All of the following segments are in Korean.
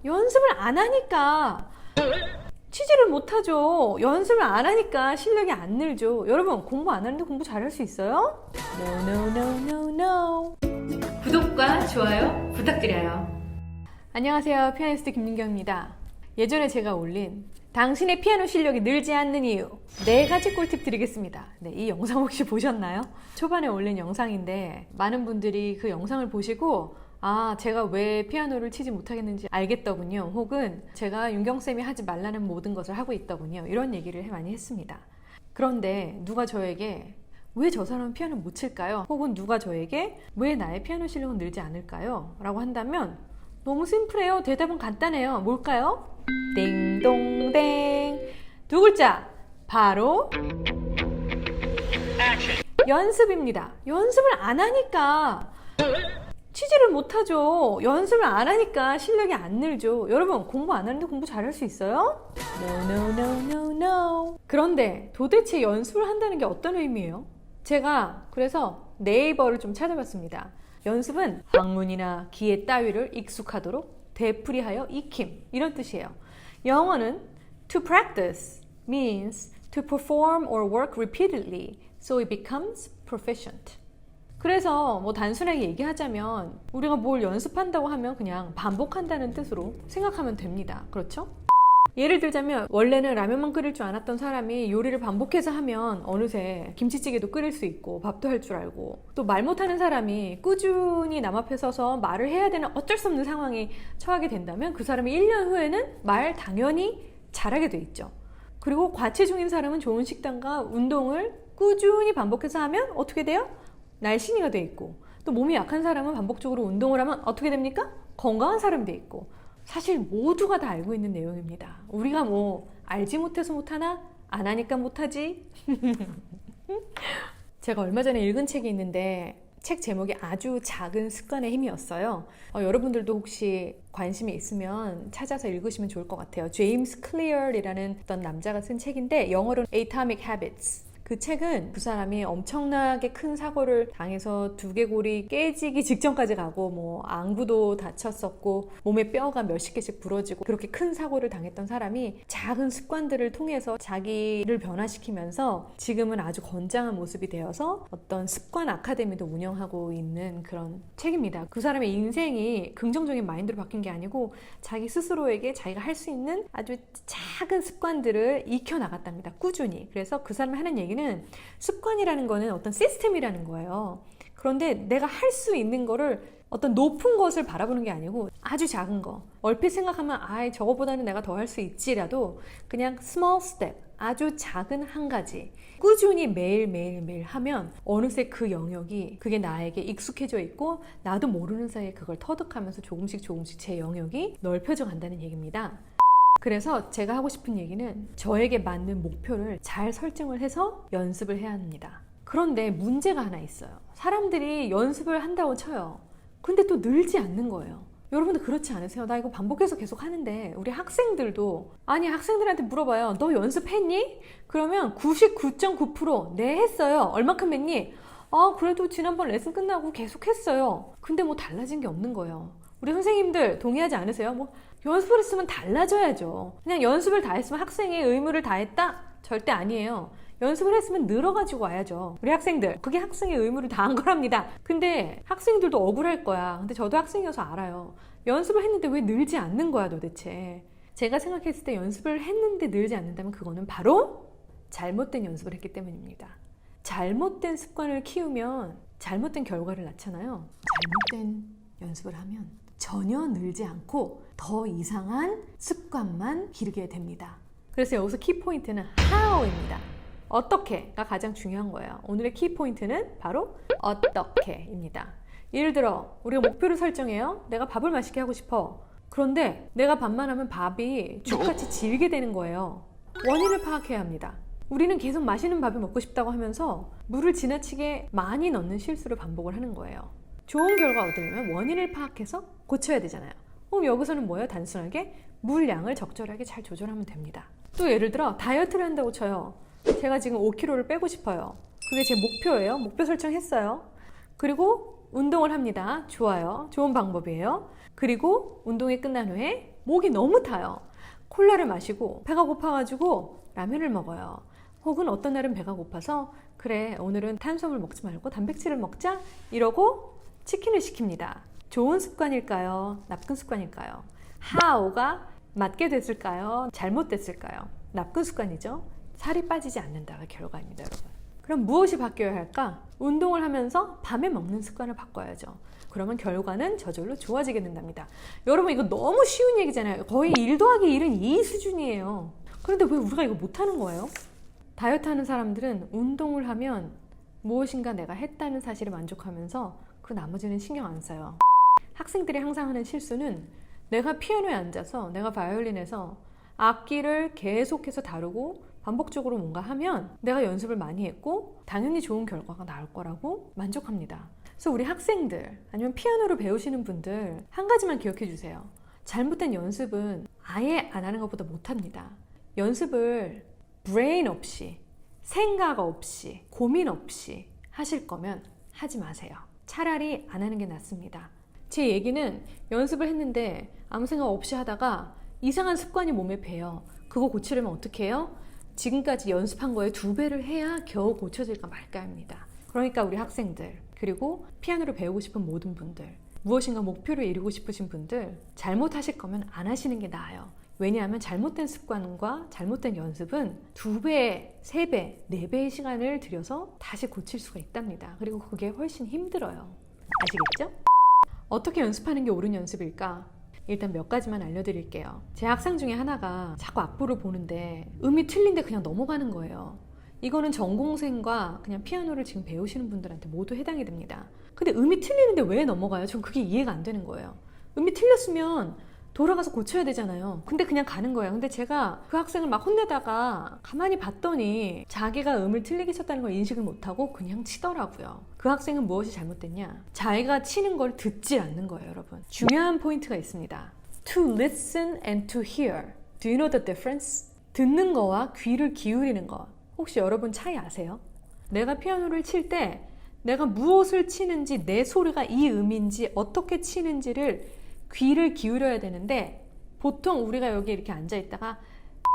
연습을 안 하니까 취지를 못하죠. 연습을 안 하니까 실력이 안 늘죠. 여러분, 공부 안 하는데 공부 잘할 수 있어요? No, no, no, no, no. 구독과 좋아요 부탁드려요. 안녕하세요. 피아니스트 김윤경입니다. 예전에 제가 올린 당신의 피아노 실력이 늘지 않는 이유 4가지 꿀팁 드리겠습니다. 네, 이 영상 혹시 보셨나요? 초반에 올린 영상인데 많은 분들이 그 영상을 보시고 제가 왜 피아노를 치지 못하겠는지 알겠더군요. 혹은 제가 윤경쌤이 하지 말라는 모든 것을 하고 있더군요. 이런 얘기를 많이 했습니다. 그런데 누가 저에게 왜 저 사람은 피아노 못 칠까요? 혹은 누가 저에게 왜 나의 피아노 실력은 늘지 않을까요? 라고 한다면 너무 심플해요. 대답은 간단해요. 뭘까요? 띵동댕. 2글자. 바로 연습입니다. 연습을 안 하니까 취지를 못하죠. 연습을 안 하니까 실력이 안 늘죠. 여러분, 공부 안 하는데 공부 잘할 수 있어요? No, no, no, no, no. 그런데 도대체 연습을 한다는 게 어떤 의미예요? 제가 그래서 네이버를 좀 찾아봤습니다. 연습은 학문이나 기회 따위를 익숙하도록 되풀이하여 익힘, 이런 뜻이에요. 영어는 to practice means to perform or work repeatedly so it becomes proficient. 그래서 단순하게 얘기하자면 우리가 뭘 연습한다고 하면 그냥 반복한다는 뜻으로 생각하면 됩니다. 그렇죠? 예를 들자면 원래는 라면만 끓일 줄 알았던 사람이 요리를 반복해서 하면 어느새 김치찌개도 끓일 수 있고 밥도 할 줄 알고, 또 말 못하는 사람이 꾸준히 남 앞에 서서 말을 해야 되는 어쩔 수 없는 상황에 처하게 된다면 그 사람이 1년 후에는 말 당연히 잘하게 돼 있죠. 그리고 과체중인 사람은 좋은 식단과 운동을 꾸준히 반복해서 하면 어떻게 돼요? 날씬이가 돼 있고, 또 몸이 약한 사람은 반복적으로 운동을 하면 어떻게 됩니까? 건강한 사람이 돼 있고. 사실 모두가 다 알고 있는 내용입니다. 우리가 알지 못해서 못하나? 안 하니까 못하지? 제가 얼마 전에 읽은 책이 있는데 책 제목이 아주 작은 습관의 힘이었어요. 여러분들도 혹시 관심이 있으면 찾아서 읽으시면 좋을 것 같아요. 제임스 클리어이라는 어떤 남자가 쓴 책인데 영어로는 Atomic Habits. 그 책은 그 사람이 엄청나게 큰 사고를 당해서 두개골이 깨지기 직전까지 가고 안구도 다쳤었고 몸에 뼈가 몇십 개씩 부러지고 그렇게 큰 사고를 당했던 사람이 작은 습관들을 통해서 자기를 변화시키면서 지금은 아주 건장한 모습이 되어서 어떤 습관 아카데미도 운영하고 있는 그런 책입니다. 그 사람의 인생이 긍정적인 마인드로 바뀐 게 아니고 자기 스스로에게 자기가 할 수 있는 아주 작은 습관들을 익혀나갔답니다. 꾸준히. 그래서 그 사람이 하는 얘기는 습관이라는 거는 어떤 시스템이라는 거예요. 그런데 내가 할 수 있는 거를 어떤 높은 것을 바라보는 게 아니고 아주 작은 거. 얼핏 생각하면 저거보다는 내가 더 할 수 있지라도 그냥 small step, 아주 작은 한 가지 꾸준히 매일 하면 어느새 그 영역이 그게 나에게 익숙해져 있고 나도 모르는 사이에 그걸 터득하면서 조금씩 제 영역이 넓혀져 간다는 얘기입니다. 그래서 제가 하고 싶은 얘기는 저에게 맞는 목표를 잘 설정을 해서 연습을 해야 합니다. 그런데 문제가 하나 있어요. 사람들이 연습을 한다고 쳐요. 근데 또 늘지 않는 거예요. 여러분들 그렇지 않으세요? 나 이거 반복해서 계속 하는데 우리 학생들도 학생들한테 물어봐요. 너 연습했니? 그러면 99.9% 네 했어요. 얼마큼 했니? 그래도 지난번 레슨 끝나고 계속 했어요. 근데 달라진 게 없는 거예요. 우리 선생님들 동의하지 않으세요? 연습을 했으면 달라져야죠. 그냥 연습을 다 했으면 학생의 의무를 다 했다? 절대 아니에요. 연습을 했으면 늘어가지고 와야죠. 우리 학생들, 그게 학생의 의무를 다한 거랍니다. 근데 학생들도 억울할 거야. 근데 저도 학생이어서 알아요. 연습을 했는데 왜 늘지 않는 거야 도대체. 제가 생각했을 때 연습을 했는데 늘지 않는다면 그거는 바로 잘못된 연습을 했기 때문입니다. 잘못된 습관을 키우면 잘못된 결과를 낳잖아요. 잘못된 연습을 하면 전혀 늘지 않고 더 이상한 습관만 기르게 됩니다. 그래서 여기서 키포인트는 how입니다. 어떻게가 가장 중요한 거예요. 오늘의 키포인트는 바로 어떻게입니다. 예를 들어 우리가 목표를 설정해요. 내가 밥을 맛있게 하고 싶어. 그런데 내가 밥만 하면 밥이 죽같이 질게 되는 거예요. 원인을 파악해야 합니다. 우리는 계속 맛있는 밥이 먹고 싶다고 하면서 물을 지나치게 많이 넣는 실수를 반복을 하는 거예요. 좋은 결과 얻으려면 원인을 파악해서 고쳐야 되잖아요. 그럼 여기서는 뭐예요? 단순하게 물량을 적절하게 잘 조절하면 됩니다. 또 예를 들어 다이어트를 한다고 쳐요. 제가 지금 5kg를 빼고 싶어요. 그게 제 목표예요. 목표 설정했어요. 그리고 운동을 합니다. 좋아요. 좋은 방법이에요. 그리고 운동이 끝난 후에 목이 너무 타요. 콜라를 마시고 배가 고파가지고 라면을 먹어요. 혹은 어떤 날은 배가 고파서 그래 오늘은 탄수화물 먹지 말고 단백질을 먹자 이러고 치킨을 시킵니다. 좋은 습관일까요? 나쁜 습관일까요? how가 맞게 됐을까요? 잘못됐을까요? 나쁜 습관이죠. 살이 빠지지 않는다가 결과입니다, 여러분. 그럼 무엇이 바뀌어야 할까? 운동을 하면서 밤에 먹는 습관을 바꿔야죠. 그러면 결과는 저절로 좋아지게 된답니다. 여러분 이거 너무 쉬운 얘기잖아요. 거의 1 더하기 1은 2 수준이에요. 그런데 왜 우리가 이거 못하는 거예요? 다이어트 하는 사람들은 운동을 하면 무엇인가 내가 했다는 사실에 만족하면서 그 나머지는 신경 안 써요. 학생들이 항상 하는 실수는 내가 피아노에 앉아서 내가 바이올린에서 악기를 계속해서 다루고 반복적으로 뭔가 하면 내가 연습을 많이 했고 당연히 좋은 결과가 나올 거라고 만족합니다. 그래서 우리 학생들 아니면 피아노를 배우시는 분들 한 가지만 기억해 주세요. 잘못된 연습은 아예 안 하는 것보다 못합니다. 연습을 브레인 없이 생각 없이 고민 없이 하실 거면 하지 마세요. 차라리 안 하는 게 낫습니다. 제 얘기는 연습을 했는데 아무 생각 없이 하다가 이상한 습관이 몸에 배요. 그거 고치려면 어떻게 해요? 지금까지 연습한 거에 2배를 해야 겨우 고쳐질까 말까입니다. 그러니까 우리 학생들 그리고 피아노를 배우고 싶은 모든 분들 무엇인가 목표를 이루고 싶으신 분들 잘못하실 거면 안 하시는 게 나아요. 왜냐하면 잘못된 습관과 잘못된 연습은 2배, 3배, 4배의 시간을 들여서 다시 고칠 수가 있답니다. 그리고 그게 훨씬 힘들어요. 아시겠죠? 어떻게 연습하는 게 옳은 연습일까? 일단 몇 가지만 알려드릴게요. 제 학생 중에 하나가 자꾸 악보를 보는데 음이 틀린데 그냥 넘어가는 거예요. 이거는 전공생과 그냥 피아노를 지금 배우시는 분들한테 모두 해당이 됩니다. 근데 음이 틀리는데 왜 넘어가요? 전 그게 이해가 안 되는 거예요. 음이 틀렸으면 돌아가서 고쳐야 되잖아요. 근데 그냥 가는 거예요. 근데 제가 그 학생을 막 혼내다가 가만히 봤더니 자기가 음을 틀리게 쳤다는 걸 인식을 못하고 그냥 치더라고요. 그 학생은 무엇이 잘못됐냐? 자기가 치는 걸 듣지 않는 거예요, 여러분. 중요한 포인트가 있습니다. To listen and to hear. Do you know the difference? 듣는 거와 귀를 기울이는 거. 혹시 여러분 차이 아세요? 내가 피아노를 칠 때 내가 무엇을 치는지 내 소리가 이 음인지 어떻게 치는지를 귀를 기울여야 되는데 보통 우리가 여기 이렇게 앉아 있다가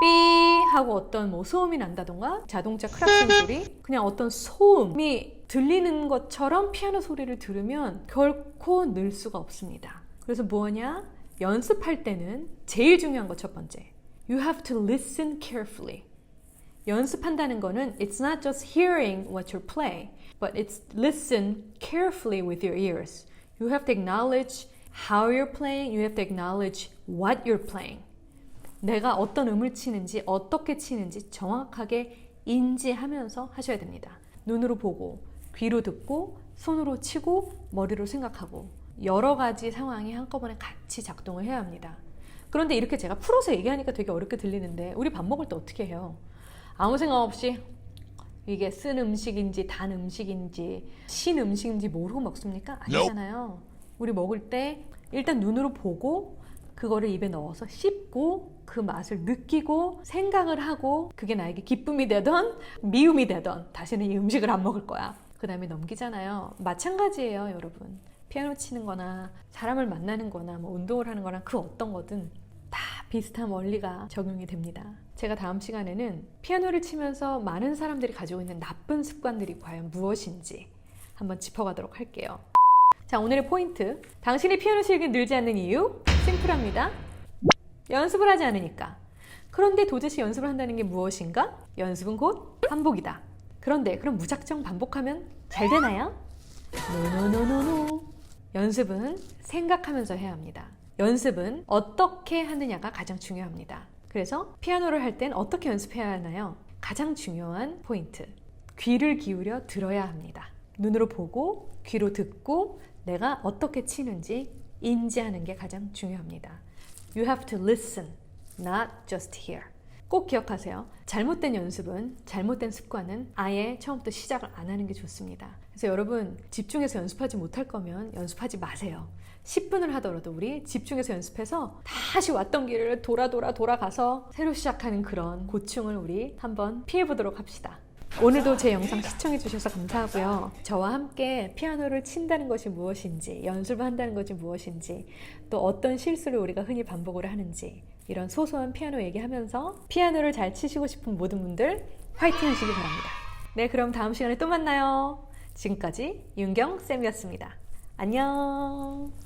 삐 하고 어떤 뭐 소음이 난다던가 자동차 크락션 소리 그냥 어떤 소음이 들리는 것처럼 피아노 소리를 들으면 결코 늘 수가 없습니다. 그래서 뭐냐? 연습할 때는 제일 중요한 거 첫 번째 You have to listen carefully. 연습한다는 거는 It's not just hearing what you play but it's listen carefully with your ears. You have to acknowledge how you're playing, you have to acknowledge what you're playing. 내가 어떤 음을 치는지, 어떻게 치는지 정확하게 인지하면서 하셔야 됩니다. 눈으로 보고, 귀로 듣고, 손으로 치고, 머리로 생각하고 여러 가지 상황이 한꺼번에 같이 작동을 해야 합니다. 그런데 이렇게 제가 풀어서 얘기하니까 되게 어렵게 들리는데 우리 밥 먹을 때 어떻게 해요? 아무 생각 없이 이게 쓴 음식인지 단 음식인지 신 음식인지 모르고 먹습니까? 아니잖아요. 우리 먹을 때 일단 눈으로 보고 그거를 입에 넣어서 씹고 그 맛을 느끼고 생각을 하고 그게 나에게 기쁨이 되던 미움이 되던 다시는 이 음식을 안 먹을 거야. 그 다음에 넘기잖아요. 마찬가지예요, 여러분. 피아노 치는 거나 사람을 만나는 거나 뭐 운동을 하는 거나 그 어떤 거든 다 비슷한 원리가 적용이 됩니다. 제가 다음 시간에는 피아노를 치면서 많은 사람들이 가지고 있는 나쁜 습관들이 과연 무엇인지 한번 짚어가도록 할게요. 자, 오늘의 포인트. 당신이 피아노 실력이 늘지 않는 이유? 심플합니다. 연습을 하지 않으니까. 그런데 도대체 연습을 한다는 게 무엇인가? 연습은 곧 반복이다. 그런데 그럼 무작정 반복하면 잘 되나요? 노노노노노. 연습은 생각하면서 해야 합니다. 연습은 어떻게 하느냐가 가장 중요합니다. 그래서 피아노를 할 땐 어떻게 연습해야 하나요? 가장 중요한 포인트. 귀를 기울여 들어야 합니다. 눈으로 보고 귀로 듣고 내가 어떻게 치는지 인지하는 게 가장 중요합니다. You have to listen, not just hear. 꼭 기억하세요. 잘못된 연습은, 잘못된 습관은 아예 처음부터 시작을 안 하는 게 좋습니다. 그래서 여러분 집중해서 연습하지 못할 거면 연습하지 마세요. 10분을 하더라도 우리 집중해서 연습해서 다시 왔던 길을 돌아가서 새로 시작하는 그런 고충을 우리 한번 피해보도록 합시다. 오늘도 제 영상 시청해주셔서 감사하고요. 저와 함께 피아노를 친다는 것이 무엇인지, 연습을 한다는 것이 무엇인지, 또 어떤 실수를 우리가 흔히 반복을 하는지, 이런 소소한 피아노 얘기하면서 피아노를 잘 치시고 싶은 모든 분들 화이팅 하시기 바랍니다. 네, 그럼 다음 시간에 또 만나요. 지금까지 윤경쌤이었습니다. 안녕.